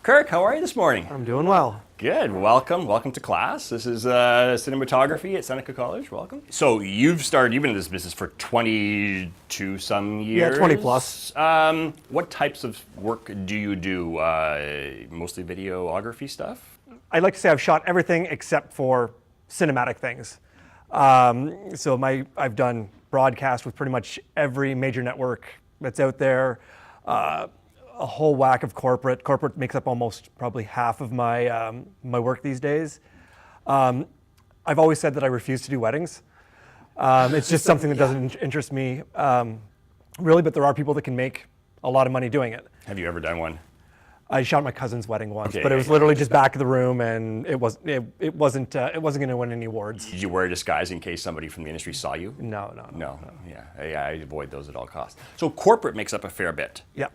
Kirk, how are you this morning? I'm doing well. Good. Welcome to class. This is cinematography at Seneca College. Welcome. So you've been in this business for 22 some years. Yeah, 20 plus. What types of work do you do? Mostly videography stuff? I'd like to say I've shot everything except for cinematic things. I've done broadcast with pretty much every major network that's out there. A whole whack of corporate. Corporate makes up almost probably half of my my work these days. I've always said that I refuse to do weddings. It's just something that doesn't interest me really, but there are people that can make a lot of money doing it. Have you ever done one? I shot my cousin's wedding once, Okay, but it was literally just back of the room, and it wasn't going to win any awards. Did you wear a disguise in case somebody from the industry saw you? No. Yeah, I avoid those at all costs. So corporate makes up a fair bit. Yeah.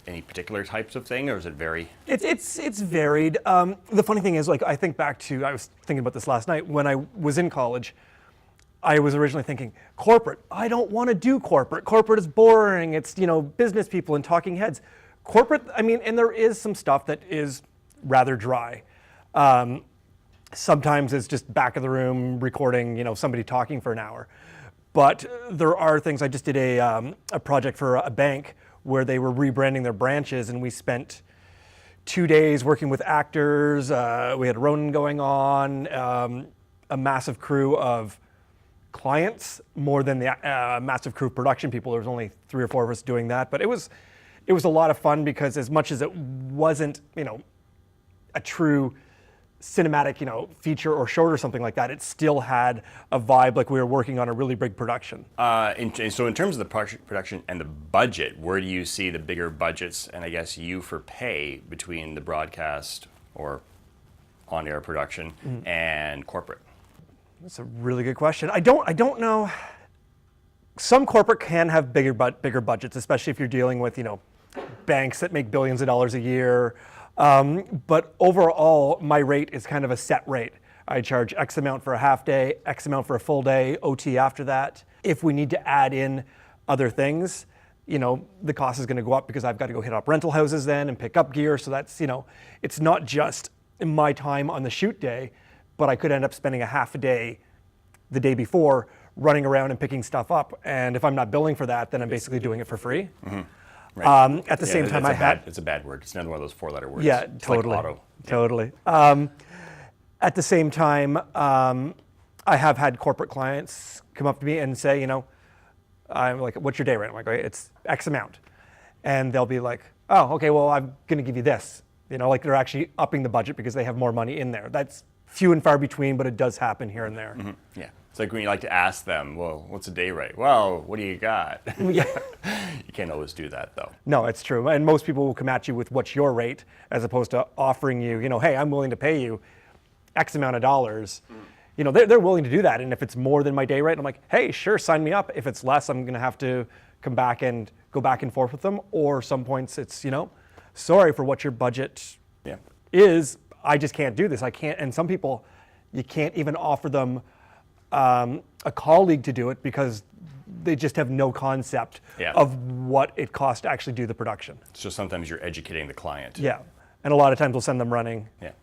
Any particular types of thing, or does it vary? It's varied. The funny thing is, like, I think back to, I was thinking about this last night when I was in college. I was originally thinking, corporate. I don't want to do corporate. Corporate is boring. It's, business people and talking heads. Corporate, and there is some stuff that is rather dry. Sometimes it's just back of the room recording, somebody talking for an hour. But there are things. I just did a project for a bank where they were rebranding their branches, and we spent 2 days working with actors. We had Ronin going on, a massive crew of clients, more than the massive crew of production people. There was only 3 or 4 of us doing that, but it was a lot of fun because as much as it wasn't, a true cinematic, feature or short or something like that, it still had a vibe like we were working on a really big production. So in terms of the production and the budget, where do you see the bigger budgets and I guess you for pay between the broadcast or on-air production and corporate? That's a really good question. I don't know. Some corporate can have bigger budgets, especially if you're dealing with, banks that make billions of dollars a year. But overall, my rate is kind of a set rate. I charge X amount for a half day, X amount for a full day, OT after that. If we need to add in other things, the cost is going to go up because I've got to go hit up rental houses then and pick up gear. So that's, it's not just my time on the shoot day, but I could end up spending a half a day the day before running around and picking stuff up. And if I'm not billing for that, then I'm basically doing it for free. Mm-hmm. Right. At the same time, it's a bad word. It's another one of those 4-letter words. Yeah, it's totally. Like auto. Totally. At the same time, I have had corporate clients come up to me and say, I'm like, what's your day rate? I'm like, okay, it's X amount. And they'll be like, oh, okay, well, I'm going to give you this. Like they're actually upping the budget because they have more money in there. That's few and far between, but it does happen here and there. Mm-hmm. Yeah. It's like when you like to ask them, well, what's a day rate? Well, what do you got? Yeah. You can't always do that, though. No, it's true. And most people will come at you with what's your rate as opposed to offering you, hey, I'm willing to pay you X amount of dollars. They're willing to do that. And if it's more than my day rate, I'm like, hey, sure, sign me up. If it's less, I'm going to have to come back and go back and forth with them. Or some points it's, sorry for what your budget is. I just can't do this. I can't. And some people, you can't even offer them a colleague to do it because they just have no concept of what it costs to actually do the production. So sometimes you're educating the client. Yeah. And a lot of times we'll send them running. Yeah.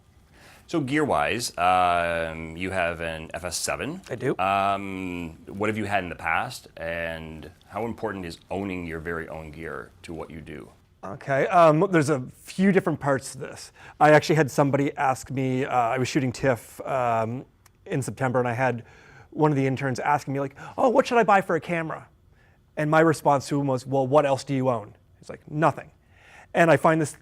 So gear-wise, you have an FS7. I do. What have you had in the past, and how important is owning your very own gear to what you do? Okay, there's a few different parts to this. I actually had somebody ask me, I was shooting TIFF in September, and I had one of the interns asking me like, oh, what should I buy for a camera? And my response to him was, well, what else do you own? He's like, nothing. And I find this,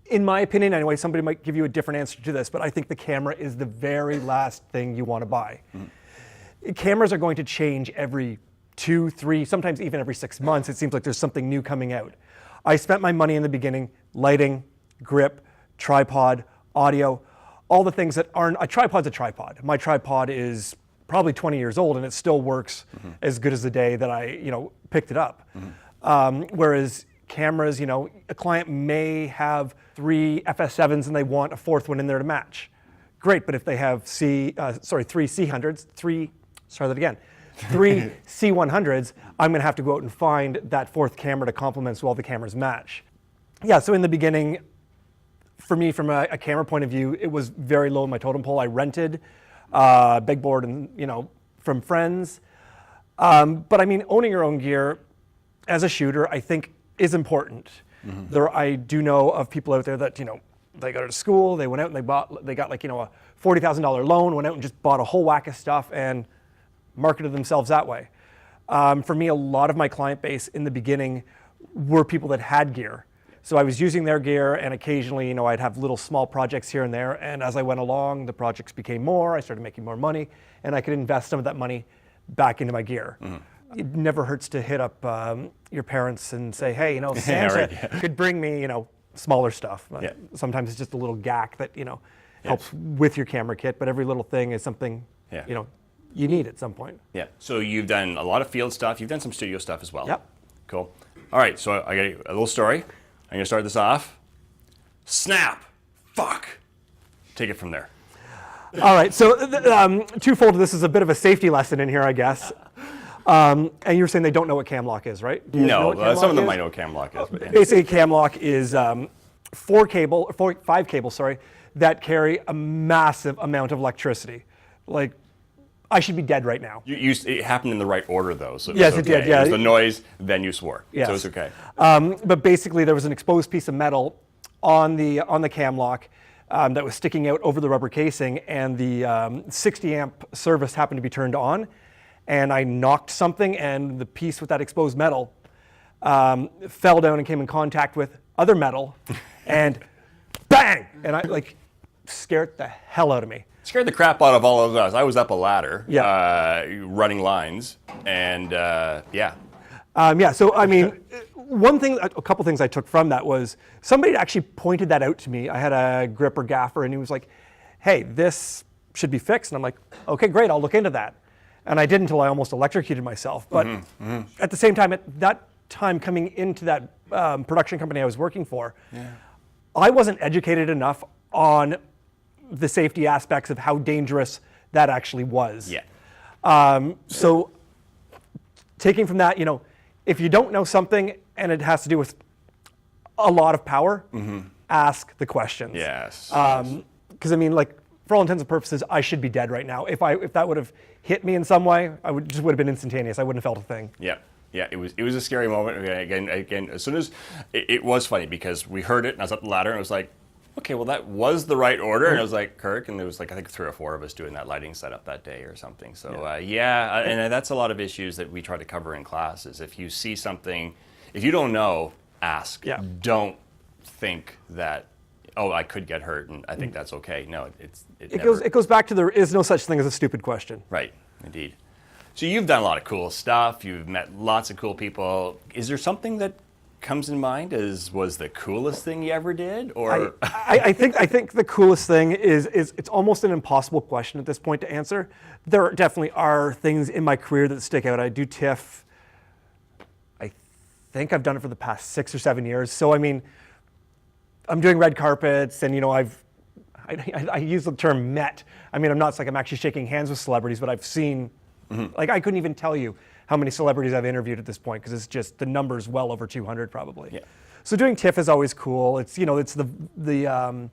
in my opinion anyway, somebody might give you a different answer to this, but I think the camera is the very last thing you want to buy. Mm-hmm. Cameras are going to change every 2, 3, sometimes even every 6 months. It seems like there's something new coming out. I spent my money in the beginning, lighting, grip, tripod, audio, all the things that aren't, a tripod's a tripod. My tripod is probably 20 years old and it still works as good as the day that I, picked it up. Whereas cameras, a client may have 3 FS7s and they want a 4th one in there to match. Great, but if they have 3 C100s, 3 C100s, I'm going to have to go out and find that 4th camera to complement so all the cameras match. Yeah, so in the beginning, for me, from a camera point of view, it was very low in my totem pole. I rented big board and, from friends. But I mean, owning your own gear as a shooter, I think, is important. I do know of people out there that, they got out of school, they went out and they got like, a $40,000 loan, went out and just bought a whole whack of stuff and marketed themselves that way. For me, a lot of my client base in the beginning were people that had gear. So I was using their gear, and occasionally, I'd have little small projects here and there. And as I went along, the projects became more, I started making more money, and I could invest some of that money back into my gear. It never hurts to hit up your parents and say, hey, Santa could bring me, smaller stuff. Sometimes it's just a little gack that, helps with your camera kit, but every little thing is something, you need at some point. Yeah. So you've done a lot of field stuff. You've done some studio stuff as well. Yep. Cool. All right. So I got a little story. I'm going to start this off. Snap. Fuck. Take it from there. All right. So twofold. This is a bit of a safety lesson in here, I guess. And you were saying they don't know what cam lock is, right? No, some of them might know what cam lock is. But basically, cam lock is 5 cables, that carry a massive amount of electricity. Like, I should be dead right now. It happened in the right order, though. So yes, it did. Yeah, it was the noise, then you swore. Yes. So it's okay. But basically, there was an exposed piece of metal on the cam lock that was sticking out over the rubber casing, and the 60 amp service happened to be turned on, and I knocked something, and the piece with that exposed metal fell down and came in contact with other metal, and bang! And I scared the hell out of me. Scared the crap out of all of us. I was up a ladder, running lines, and So I mean, a couple things I took from that was somebody actually pointed that out to me. I had a gripper gaffer, and he was like, "Hey, this should be fixed." And I'm like, "Okay, great, I'll look into that." And I did until I almost electrocuted myself. But at the same time, at that time coming into that production company I was working for, I wasn't educated enough on the safety aspects of how dangerous that actually was. So taking from that, if you don't know something and it has to do with a lot of power, ask the questions. Yes. Because I mean, for all intents and purposes, I should be dead right now. If that would have hit me in some way, would have been instantaneous. I wouldn't have felt a thing. Yeah, it was a scary moment. Again, as soon as it was funny because we heard it and I was up the ladder and it was like, okay, well that was the right order. And I was like, Kirk, and there was I think 3 or 4 of us doing that lighting setup that day or something. So and that's a lot of issues that we try to cover in classes. If you see something, if you don't know, ask. Don't think that, oh, I could get hurt and I think that's okay. No, it goes back to there is no such thing as a stupid question. Right, indeed. So you've done a lot of cool stuff. You've met lots of cool people. Is there something that comes in mind as was the coolest thing you ever did? Or I think the coolest thing is it's almost an impossible question at this point to answer. There definitely are things in my career that stick out. I do TIFF. I think I've done it for the past 6 or 7 years. So I mean, I'm doing red carpets, and I use the term met. I mean, I'm not I'm actually shaking hands with celebrities, but I've seen. I couldn't even tell you how many celebrities I've interviewed at this point because it's just the number's well over 200 probably. Yeah. So doing TIFF is always cool. It's it's the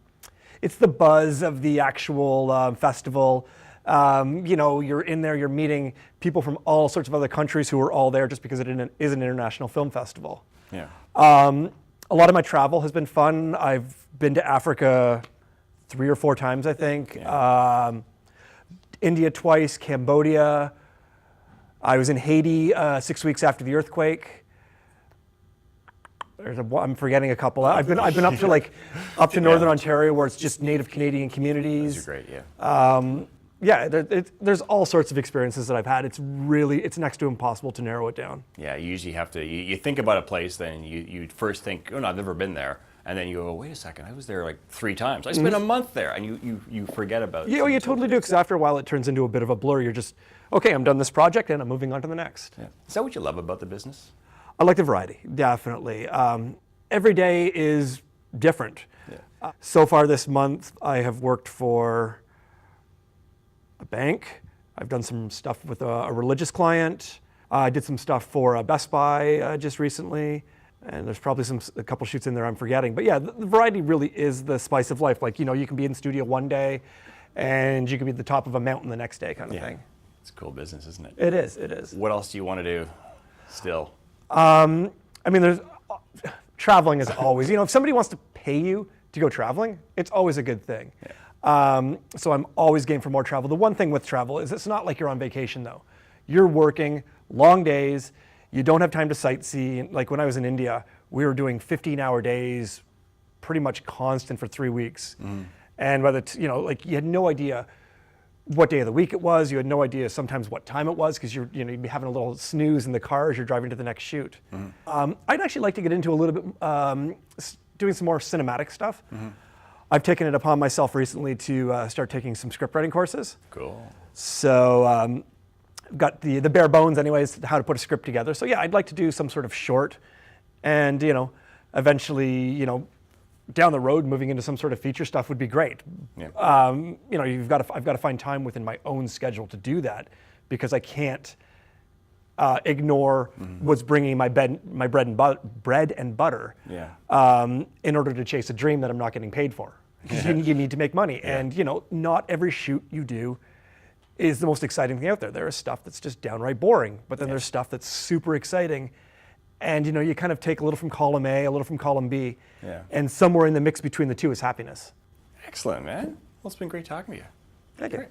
buzz of the actual festival. You're in there, you're meeting people from all sorts of other countries who are all there just because it is an international film festival. Yeah. A lot of my travel has been fun. I've been to Africa 3 or 4 times, I think. Yeah. India twice, Cambodia. I was in Haiti 6 weeks after the earthquake. I'm forgetting a couple. I've been up to Northern Ontario where it's just native Canadian communities. Those are great, yeah. There's all sorts of experiences that I've had. It's next to impossible to narrow it down. Yeah, you usually have to, you think about a place, then you first think, oh no, I've never been there. And then you go, wait a second, I was there 3 times. I spent a month there, and you forget about it. Yeah, you totally do, because after a while it turns into a bit of a blur. You're just, okay, I'm done this project, and I'm moving on to the next. Yeah. Is that what you love about the business? I like the variety, definitely. Every day is different. Yeah. So far this month, I have worked for a bank. I've done some stuff with a religious client. I did some stuff for Best Buy just recently. And there's probably a couple shoots in there I'm forgetting. But yeah, the variety really is the spice of life. Like, you can be in studio one day and you can be at the top of a mountain the next day kind of thing. It's a cool business, isn't it? It is. What else do you want to do still? There's traveling is always, if somebody wants to pay you to go traveling, it's always a good thing. Yeah. So I'm always game for more travel. The one thing with travel is it's not like you're on vacation though. You're working long days. You don't have time to sightsee. Like when I was in India, we were doing 15-hour days, pretty much constant for 3 weeks. And by you had no idea what day of the week it was. You had no idea sometimes what time it was because you'd be having a little snooze in the car as you're driving to the next shoot. I'd actually like to get into a little bit, doing some more cinematic stuff. I've taken it upon myself recently to start taking some script writing courses. Cool. So got the bare bones anyways, how to put a script together. So yeah, I'd like to do some sort of short and, eventually, down the road, moving into some sort of feature stuff would be great. Yeah. I've got to find time within my own schedule to do that because I can't ignore what's bringing my bread and butter. Yeah. In order to chase a dream that I'm not getting paid for. Because you need to make money, and not every shoot you do is the most exciting thing out there. There is stuff that's just downright boring, but then there's stuff that's super exciting. And you kind of take a little from column A, a little from column B, and somewhere in the mix between the two is happiness. Excellent, man. Well, it's been great talking to you. Thank you.